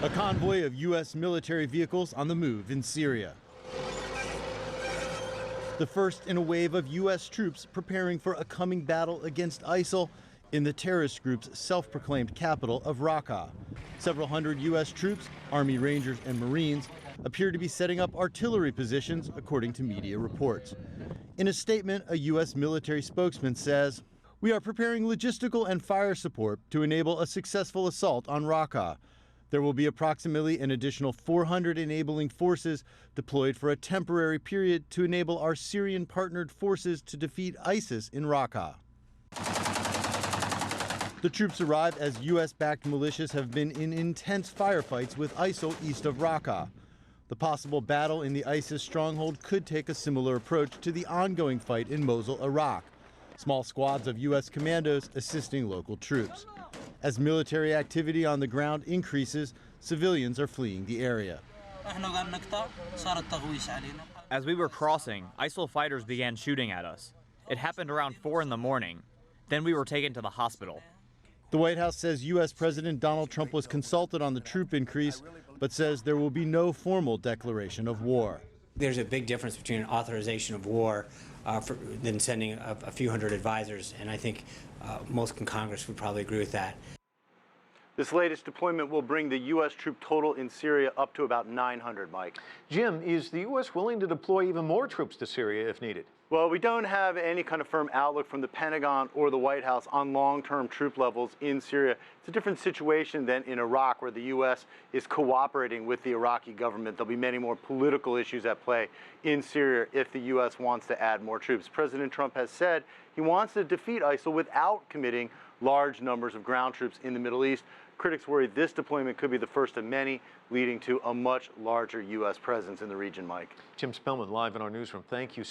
A convoy of U.S. military vehicles on the move in Syria. The first in a wave of U.S. troops preparing for a coming battle against ISIL in the terrorist group's self-proclaimed capital of Raqqa. Several hundred U.S. troops, Army Rangers and Marines, appear to be setting up artillery positions, according to media reports. In a statement, a U.S. military spokesman says, "We are preparing logistical and fire support to enable a successful assault on Raqqa. There will be approximately an additional 400 enabling forces deployed for a temporary period to enable our Syrian-partnered forces to defeat ISIS in Raqqa." The troops arrive as U.S.-backed militias have been in intense firefights with ISIL east of Raqqa. The possible battle in the ISIS stronghold could take a similar approach to the ongoing fight in Mosul, Iraq. Small squads of U.S. commandos assisting local troops. As military activity on the ground increases, civilians are fleeing the area. As we were crossing, ISIL fighters began shooting at us. It happened around 4 in the morning. Then we were taken to the hospital. The White House says U.S. President Donald Trump was consulted on the troop increase, but says there will be no formal declaration of war. There's a big difference between an authorization of war than sending a few hundred advisors, and I think most in Congress would probably agree with that. This latest deployment will bring the U.S. troop total in Syria up to about 900, Mike. Jim, is the U.S. willing to deploy even more troops to Syria if needed? Well, we don't have any kind of firm outlook from the Pentagon or the White House on long-term troop levels in Syria. It's a different situation than in Iraq, where the U.S. is cooperating with the Iraqi government. There'll be many more political issues at play in Syria if the U.S. wants to add more troops. President Trump has said he wants to defeat ISIL without committing large numbers of ground troops in the Middle East. Critics worry this deployment could be the first of many, leading to a much larger U.S. presence in the region, Mike. Jim Spellman live in our newsroom. Thank you.